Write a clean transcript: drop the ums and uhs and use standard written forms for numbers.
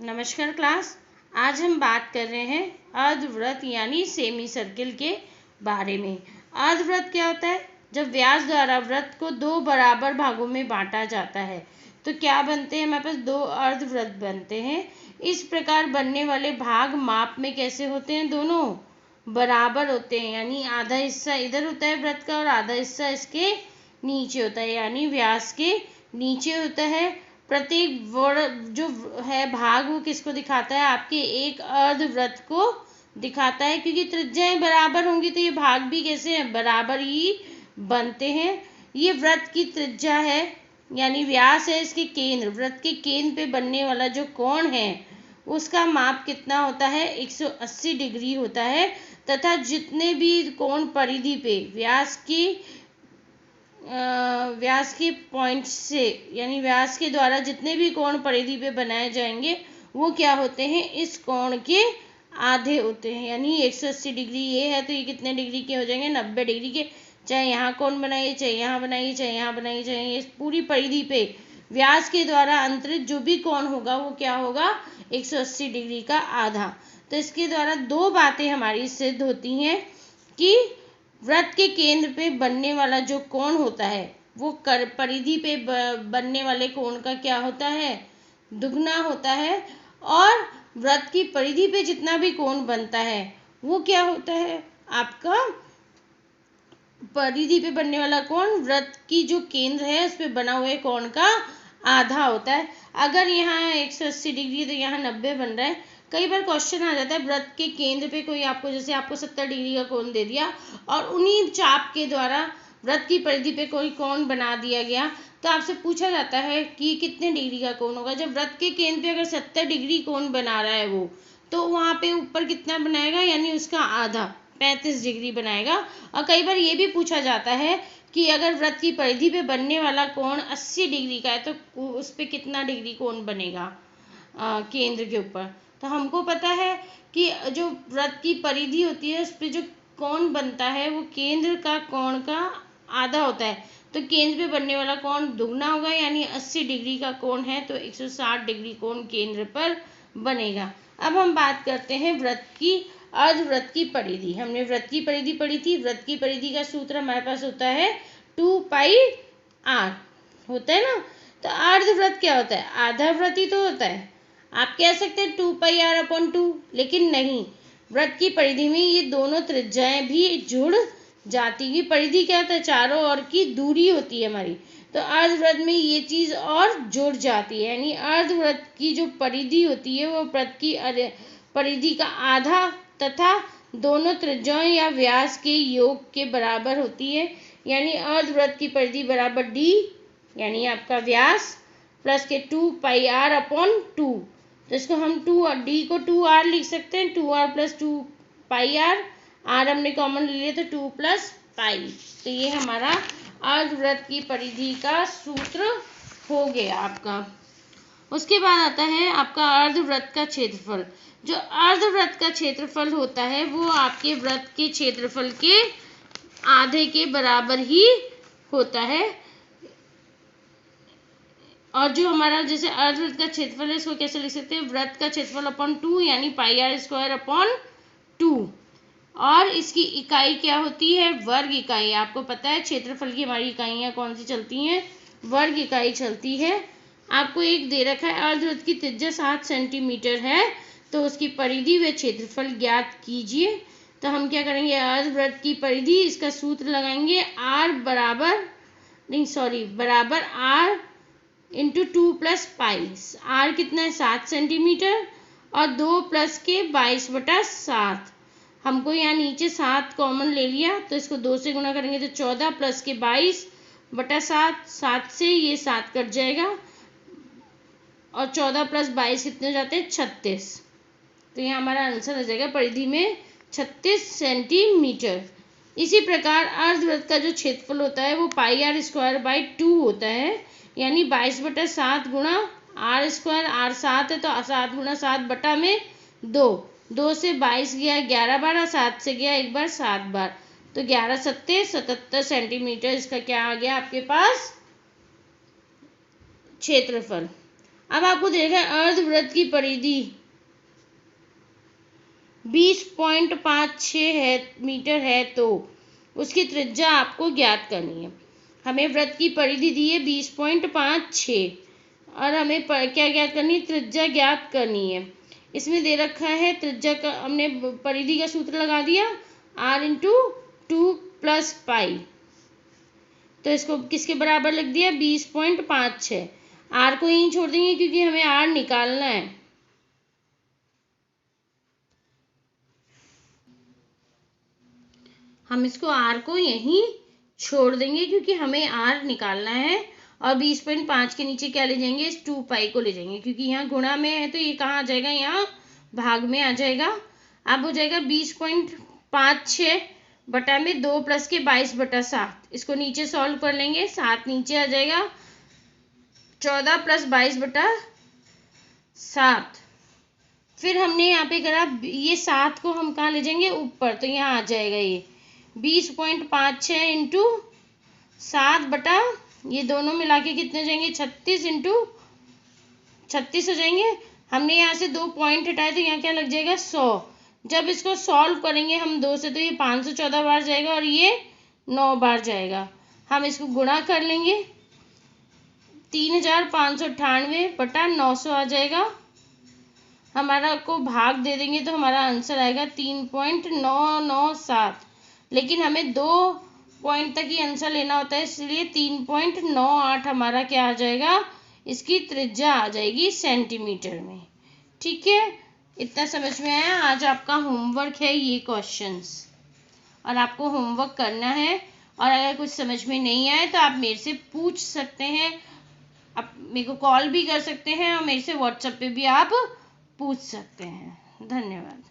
नमस्कार क्लास। आज हम बात कर रहे हैं अर्धवृत्त यानी सेमी सर्किल के बारे में। अर्धवृत्त क्या होता है? जब व्यास द्वारा वृत्त को दो बराबर भागों में बांटा जाता है तो क्या बनते हैं? हमारे पास दो अर्धवृत्त बनते हैं। इस प्रकार बनने वाले भाग माप में कैसे होते हैं? दोनों बराबर होते हैं, यानी आधा हिस्सा इधर होता है वृत्त का और आधा हिस्सा इसके नीचे होता है, यानी व्यास के नीचे होता है। प्रत्येक जो है भाग वो किसको दिखाता है? आपके एक अर्धवृत्त को दिखाता है, क्योंकि त्रिज्याएं बराबर होंगी तो ये भाग भी कैसे हैं? बराबर ही बनते हैं। ये वृत्त की त्रिज्या है, यानी व्यास है इसके केंद्र, वृत्त के केंद्र पे बनने वाला जो कोण है उसका माप कितना होता है? 180 डिग्री होता है। तथा जितने भी कोण परिधि पे व्यास के पॉइंट से, यानी व्यास के द्वारा जितने भी कोण परिधि पे बनाए जाएंगे वो क्या होते हैं? इस कोण के आधे होते हैं। यानी 180 डिग्री ये है तो ये कितने डिग्री के हो जाएंगे? 90 डिग्री के। चाहे यहाँ कोण बनाइए, चाहे यहाँ बनाइए, चाहे यहाँ बनाइए, चाहे इस पूरी परिधि पे व्यास के द्वारा अंतरित जो भी कोण होगा वो क्या होगा? 180 डिग्री का आधा। तो इसके द्वारा दो बातें हमारी सिद्ध होती हैं कि वृत्त के केंद्र पे बनने वाला जो कोण होता है वो परिधि पे बनने वाले कोण का क्या होता है? दुगना होता है। और वृत्त की परिधि पे जितना भी कोण बनता है वो क्या होता है? आपका परिधि पे बनने वाला कोण वृत्त की जो केंद्र है उस पे बना हुए कोण का आधा होता है। अगर यहाँ 180 डिग्री तो यहाँ 90 बन रहा है। कई बार क्वेश्चन आ जाता है वृत्त के केंद्र पे कोई आपको, जैसे आपको 70 डिग्री का कोण दे दिया और उन्हीं चाप के द्वारा वृत्त की परिधि पे कोई कोण बना दिया गया, तो आपसे पूछा जाता है कि कितने डिग्री का कोण होगा। जब वृत्त के केंद्र पे अगर 70 डिग्री कोण बना रहा है वो, तो वहाँ पे ऊपर कितना बनाएगा? यानी उसका आधा 35 डिग्री बनाएगा। और कई बार ये भी पूछा जाता है कि अगर वृत्त की परिधि पे बनने वाला कोण 80 डिग्री का है तो उस पे कितना डिग्री कोण बनेगा केंद्र के ऊपर? तो हमको पता है कि जो वृत्त की परिधि होती है उस पे जो कोण बनता है वो केंद्र का कोण का आधा होता है। तो केंद्र पे बनने वाला कोण दुगना होगा, यानी 80 डिग्री का कोण है तो 160 डिग्री कोण केंद्र पर बनेगा। अब हम बात करते हैं वृत्त की अर्धवृत्त की परिधि। हमने वृत्त की परिधि पढ़ी थी। वृत्त की परिधि का सूत्र हमारे पास होता है 2πr होता है ना। तो अर्धवृत्त क्या होता है? आधा वृत्त ही तो होता है। आप कह सकते हैं 2πr/2, लेकिन नहीं, वृत्त की परिधि में ये दोनों त्रिज्याएं भी जुड़ जाती है। परिधि क्या होता है? चारों ओर की दूरी होती है हमारी। तो अर्धवृत्त में ये चीज और जुड़ जाती है, यानी अर्धवृत्त की जो परिधि होती है वो वृत्त की परिधि का आधा तथा दोनों त्रिज्याओं या व्यास के योग के बराबर होती है। यानी अर्धवृत्त की परिधि बराबर d, यानी आपका व्यास, प्लस के 2πr/2। तो इसको हम d को 2r लिख सकते हैं, 2r + 2πr। r हमने कॉमन ले लिया तो 2 + π। तो ये हमारा अर्धवृत्त की परिधि का सूत्र हो गया आपका। उसके बाद आता है आपका अर्धवृत्त का क्षेत्रफल। जो अर्धवृत्त का क्षेत्रफल होता है वो आपके वृत्त के क्षेत्रफल के आधे के बराबर ही होता है। और जो हमारा जैसे अर्धवृत्त का क्षेत्रफल है इसको कैसे लिख सकते हैं? वृत्त का क्षेत्रफल अपॉन 2, यानी πr² और इसकी इकाई क्या होती है? वर्ग इकाई। आपको पता है क्षेत्रफल की हमारी इकाइयाँ कौन सी चलती हैं? वर्ग इकाई चलती है। आपको एक दे रखा है अर्धवृत्त की त्रिज्या 7 सेंटीमीटर है तो उसकी परिधि व क्षेत्रफल ज्ञात कीजिए। तो हम क्या करेंगे? अर्धवृत्त की परिधि, इसका सूत्र लगाएंगे बराबर r × 2 + π। r कितना है? 7 सेंटीमीटर और 2 प्लस के 22/7। हमको यहाँ नीचे 7 कॉमन ले लिया तो इसको 2 से गुणा करेंगे तो 14 प्लस के 22/7। 7 से ये 7 कट जाएगा और 14 + 22 कितने हो जाते हैं? 36। तो यहाँ हमारा आंसर आ जाएगा परिधि में 36 सेंटीमीटर। इसी प्रकार अर्धवृत्त का जो क्षेत्रफल होता है वो πr²/2 होता है, यानी 22/7 गुणा r²। r 7 है तो 7 × 7 बटा में 2। 2 से 22 गया 11 बार और 7 से गया एक बार 7 बार, तो 11 × 7 = 77 सेंटीमीटर। इसका क्या आ गया आपके पास? क्षेत्रफल। अब आपको देखा है अर्धवृत्त की परिधि 20.56 मीटर है, तो उसकी त्रिज्या आपको ज्ञात करनी है। हमें वृत्त की परिधि दी है 20.56 और हमें क्या ज्ञात करनी है, त्रिज्या ज्ञात करनी है। इसमें दे रखा है त्रिज्या का, हमने परिधि का सूत्र लगा दिया r/2 + पाई, तो इसको किसके बराबर लिख दिया 20.56। r को यहीं छोड़ देंगे क्योंकि हमें r निकालना है। हम इसको r को यहीं छोड़ देंगे क्योंकि हमें r निकालना है, और 20.5 के नीचे क्या ले जाएंगे, इस 2 पाई को ले जाएंगे, क्योंकि यहाँ गुणा में है तो ये कहाँ आ जाएगा, यहाँ भाग में आ जाएगा। अब हो जाएगा 20.56 बटा में 2 + के 22/7, इसको नीचे सॉल्व कर लेंगे, 7 नीचे आ जाएगा, 14 + 22/7। फिर हमने यहाँ पे करा, ये 7 को हम कहाँ ले जाएंगे, ऊपर, तो यहाँ आ जाएगा ये 20.56 इंटू 7 बटा, ये दोनों मिला के कितने हो जाएंगे, 36 इंटू 36 हो जाएंगे। हमने यहाँ से 2 पॉइंट हटाए तो यहाँ क्या लग जाएगा 100। जब इसको सॉल्व करेंगे हम 2 से, तो ये 514 बार जाएगा और ये 9 बार जाएगा। हम इसको गुणा कर लेंगे, 3598 बटा 900 आ जाएगा। हमारा को भाग दे देंगे तो हमारा आंसर आएगा 3.997, लेकिन हमें 2 पॉइंट तक ही आंसर लेना होता है, इसलिए 3.98 हमारा क्या आ जाएगा, इसकी त्रिज्या आ जाएगी सेंटीमीटर में। ठीक है, इतना समझ में आया। आज आपका होमवर्क है ये क्वेश्चंस, और आपको होमवर्क करना है, और अगर कुछ समझ में नहीं आए तो आप मेरे से पूछ सकते हैं, आप मेरे को कॉल भी कर सकते हैं, और मेरे से व्हाट्सएप पे भी आप पूछ सकते हैं। धन्यवाद।